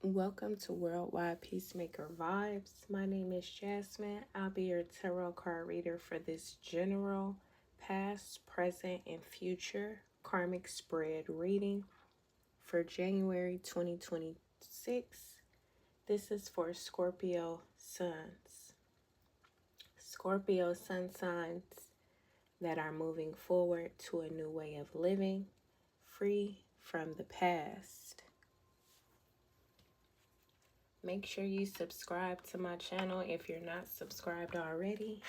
Welcome to Worldwide Peacemaker Vibes. My name is Jasmine. I'll be your tarot card reader for this general past, present, and future karmic spread reading for January 2026. This is for Scorpio suns. Scorpio sun signs that are moving forward to a new way of living, free from the past. Make sure you subscribe to my channel if you're not subscribed already.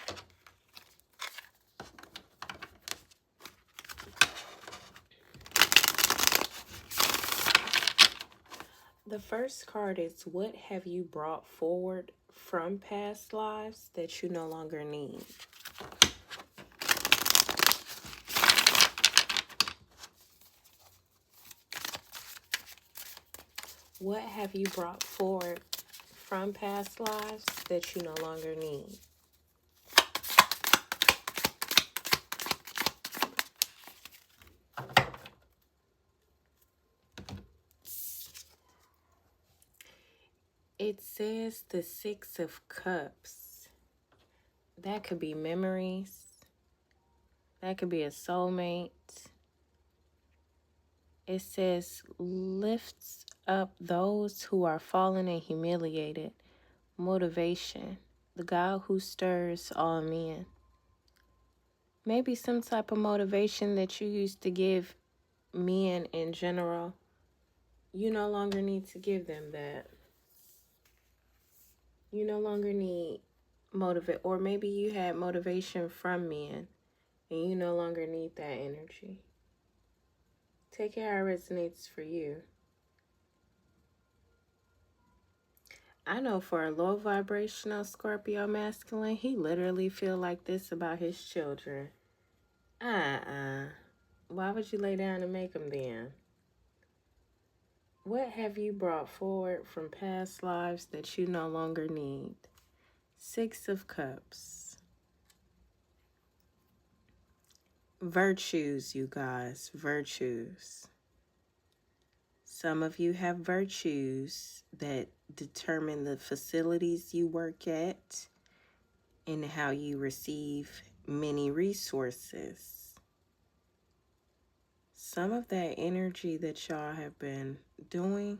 The first card is, what have you brought forward from past lives that you no longer need? What have you brought forward from past lives that you no longer need? It says the Six of Cups. That could be memories. That could be a soulmate. It says lifts up those who are fallen and humiliated. Motivation. The God who stirs all men. Maybe some type of motivation that you used to give men in general. You no longer need to give them that. You no longer need motivate, or maybe you had motivation from men and you no longer need that energy. Take it how it resonates for you. I know for a low vibrational Scorpio masculine, he literally feel like this about his children. Why would you lay down and make them then? What have you brought forward from past lives that you no longer need? Six of Cups. Virtues, you guys. Virtues. Some of you have virtues that determine the facilities you work at and how you receive many resources. Some of that energy that y'all have been doing,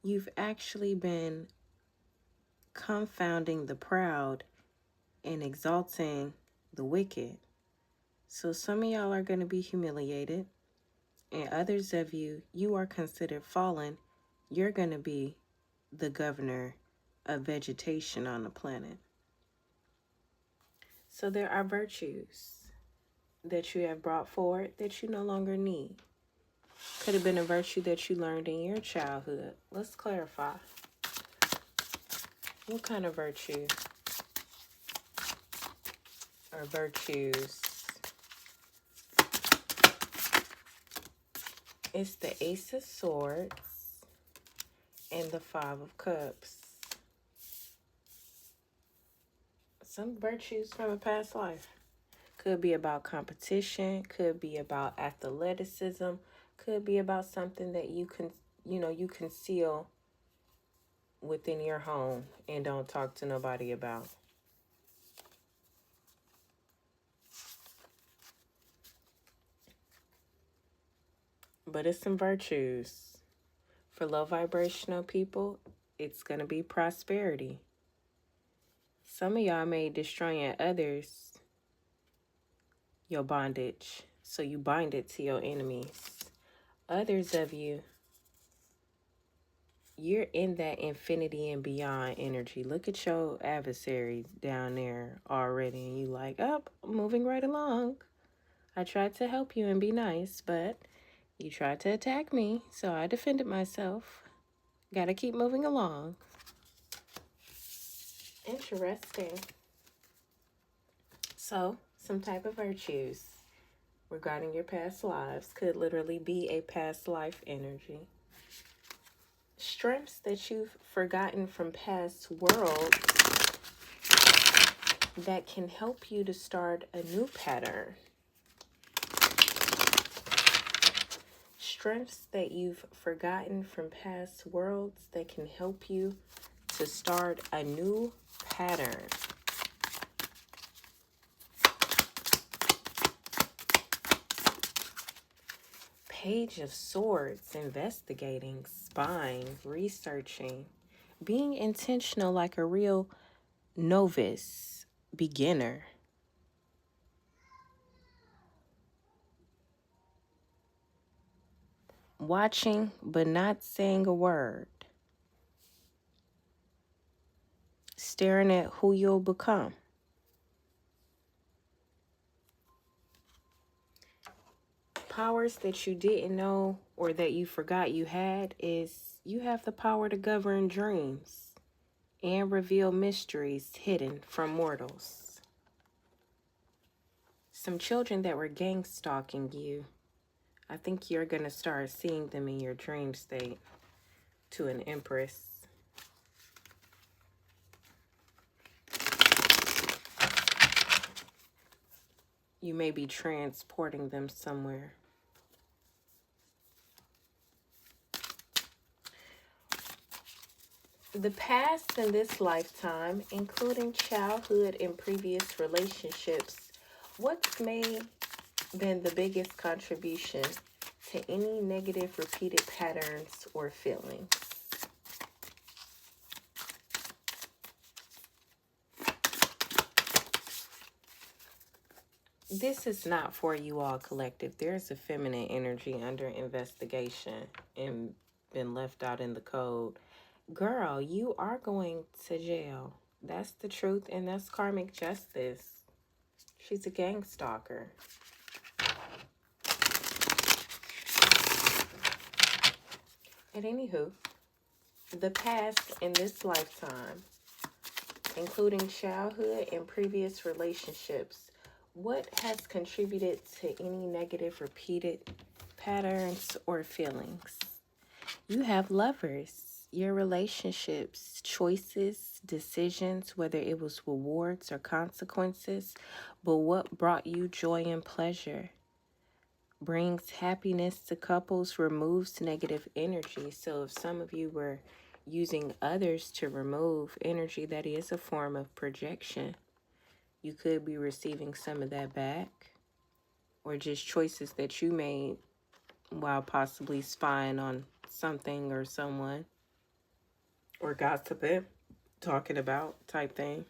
you've actually been confounding the proud and exalting the wicked. So some of y'all are going to be humiliated, and others of you, you are considered fallen. You're going to be the governor of vegetation on the planet. So there are virtues that you have brought forward that you no longer need. Could have been a virtue that you learned in your childhood. Let's clarify. What kind of virtue or virtues? It's the Ace of Swords and the Five of Cups. Some virtues from a past life. Could be about competition, could be about athleticism, could be about something that you conceal within your home and don't talk to nobody about. But it's some virtues. For low vibrational people, it's going to be prosperity. Some of y'all may destroying others your bondage, so you bind it to your enemies. Others of you, you're in that infinity and beyond energy. Look at your adversary down there already, and you like, oh, I'm moving right along. I tried to help you and be nice, but you tried to attack me, so I defended myself. Gotta keep moving along. Interesting. So, some type of virtues regarding your past lives could literally be a past life energy. Strengths that you've forgotten from past worlds that can help you to start a new pattern. strengths that you've forgotten from past worlds that can help you to start a new pattern. Page of Swords, investigating, spying, researching, being intentional like a real novice, beginner. Watching but not saying a word. Staring at who you'll become. Powers that you didn't know or that you forgot you had is you have the power to govern dreams and reveal mysteries hidden from mortals. Some children that were gang stalking you, I think you're going to start seeing them in your dream state. To an Empress. You may be transporting them somewhere. The past in this lifetime, including childhood and previous relationships, what's been the biggest contribution to any negative repeated patterns or feelings? This is not for you all collective. There's a feminine energy under investigation and been left out in the code. Girl, you are going to jail. That's the truth, and that's karmic justice. She's a gang stalker. And anywho, the past in this lifetime, including childhood and previous relationships, what has contributed to any negative repeated patterns or feelings? You have Lovers. Your relationships, choices, decisions, whether it was rewards or consequences, but what brought you joy and pleasure, brings happiness to couples, removes negative energy. So if some of you were using others to remove energy, that is a form of projection. You could be receiving some of that back, or just choices that you made while possibly spying on something or someone. Or gossiping, talking about type thing.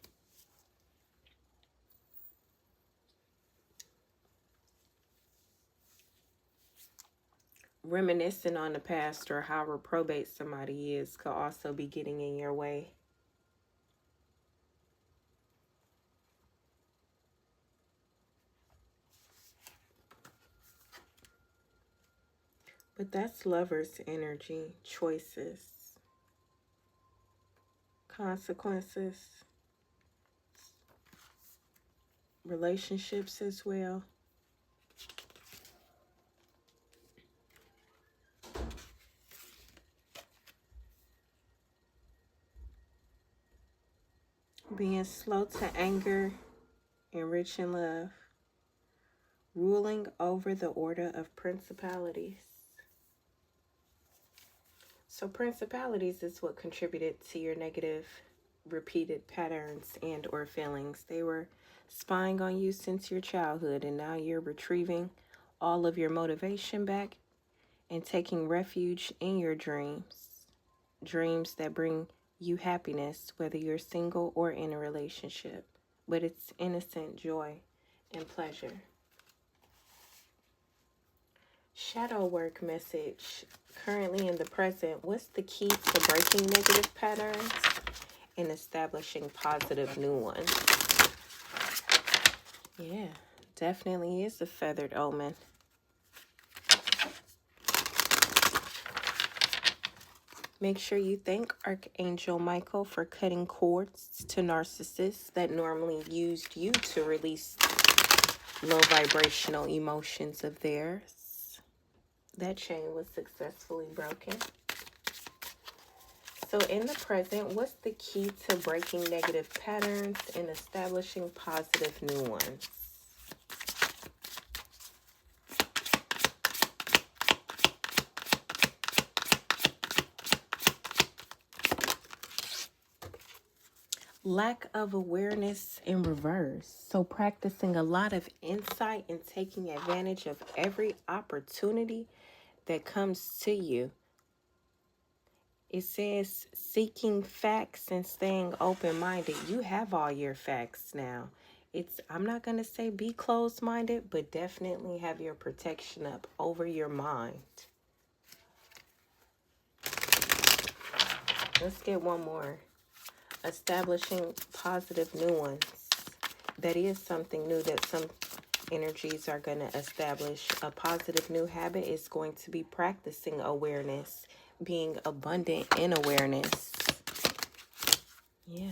Reminiscing on the past or how reprobate somebody is could also be getting in your way. But that's Lovers energy, choices, consequences, relationships as well. Being slow to anger and rich in love. Ruling over the order of principalities. So principalities is what contributed to your negative repeated patterns and or feelings. They were spying on you since your childhood, and now you're retrieving all of your motivation back and taking refuge in your dreams. Dreams that bring you happiness, whether you're single or in a relationship. But it's innocent joy and pleasure. Shadow work message. Currently in the present, what's the key to breaking negative patterns and establishing positive new ones? Yeah, definitely is a feathered omen. Make sure you thank Archangel Michael for cutting cords to narcissists that normally used you to release low vibrational emotions of theirs. That chain was successfully broken. So in the present, what's the key to breaking negative patterns and establishing positive new ones? Lack of awareness in reverse. So practicing a lot of insight and taking advantage of every opportunity that comes to you. It says seeking facts and staying open-minded. You have all your facts now. I'm not going to say be closed-minded, but definitely have your protection up over your mind. Let's get one more. Establishing positive new ones. That is something new that some energies are going to establish. A positive new habit is going to be practicing awareness, being abundant in awareness. Yeah.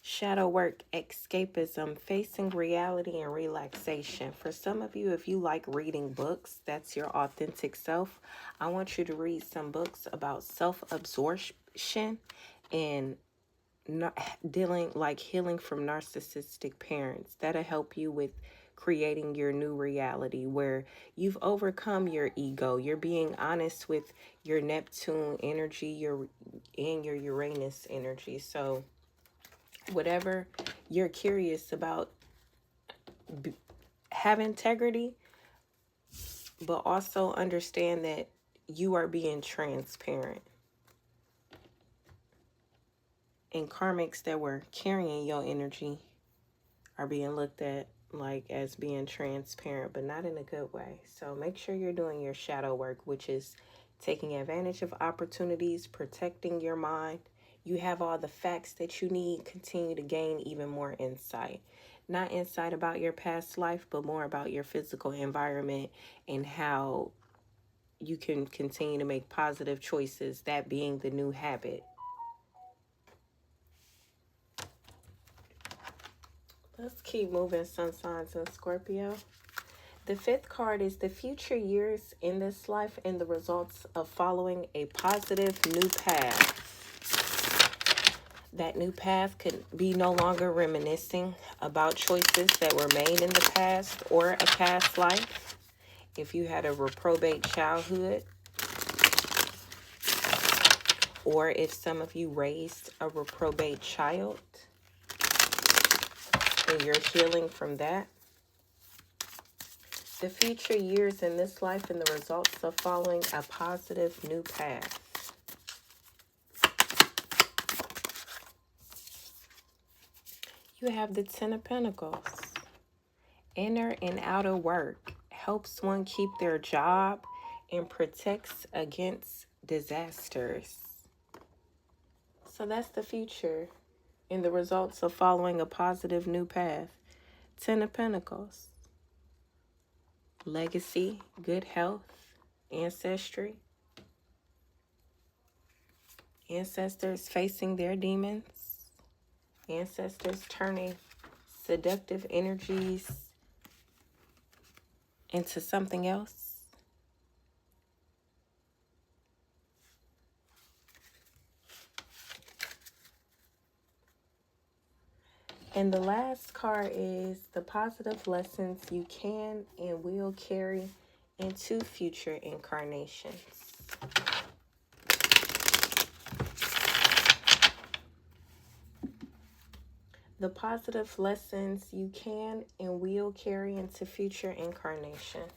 Shadow work, escapism, facing reality and relaxation. For some of you, if you like reading books, that's your authentic self. I want you to read some books about self-absorption and healing from narcissistic parents. That'll help you with creating your new reality where you've overcome your ego. You're being honest with your Neptune energy, and your Uranus energy. So whatever you're curious about, have integrity, but also understand that you are being transparent. And karmics that were carrying your energy are being looked at like as being transparent, but not in a good way. So make sure you're doing your shadow work, which is taking advantage of opportunities, protecting your mind. You have all the facts that you need. Continue to gain even more insight. Not insight about your past life, but more about your physical environment and how you can continue to make positive choices, that being the new habit. Let's keep moving, sun signs and Scorpio. The fifth card is the future years in this life and the results of following a positive new path. That new path could be no longer reminiscing about choices that were made in the past or a past life. If you had a reprobate childhood, or if some of you raised a reprobate child and you're healing from that. The future years in this life and the results of following a positive new path. You have the Ten of Pentacles. Inner and outer work helps one keep their job and protects against disasters. So that's the future and the results of following a positive new path. Ten of Pentacles. Legacy, good health, ancestry. Ancestors facing their demons. Ancestors turning seductive energies into something else. And the last card is the positive lessons you can and will carry into future incarnations. The positive lessons you can and will carry into future incarnations.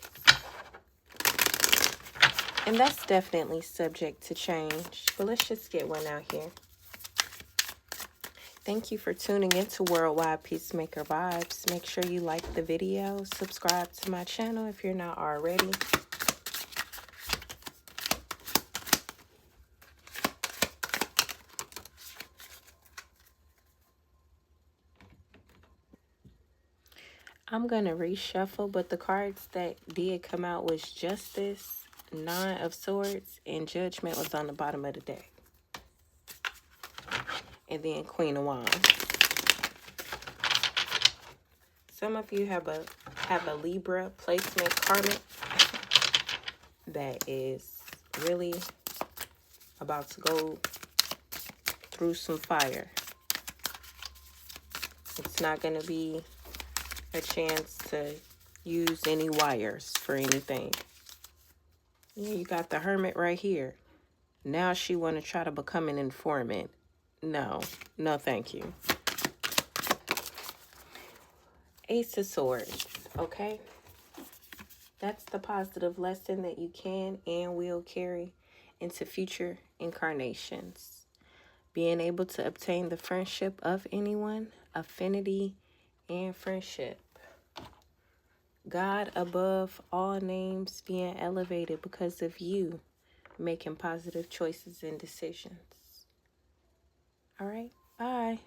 And that's definitely subject to change. But let's just get one out here. Thank you for tuning into Worldwide Peacemaker Vibes. Make sure you like the video. Subscribe to my channel if you're not already. I'm going to reshuffle, but the cards that did come out was Justice, Nine of Swords, and Judgment was on the bottom of the deck. And then Queen of Wands. Some of you have a Libra placement karmic that is really about to go through some fire. It's not going to be a chance to use any wires for anything. Yeah, you got the Hermit right here. Now she want to try to become an informant. No, no, thank you. Ace of Swords, okay? That's the positive lesson that you can and will carry into future incarnations. Being able to obtain the friendship of anyone, affinity, and friendship. God above all names being elevated because of you making positive choices and decisions. All right, bye.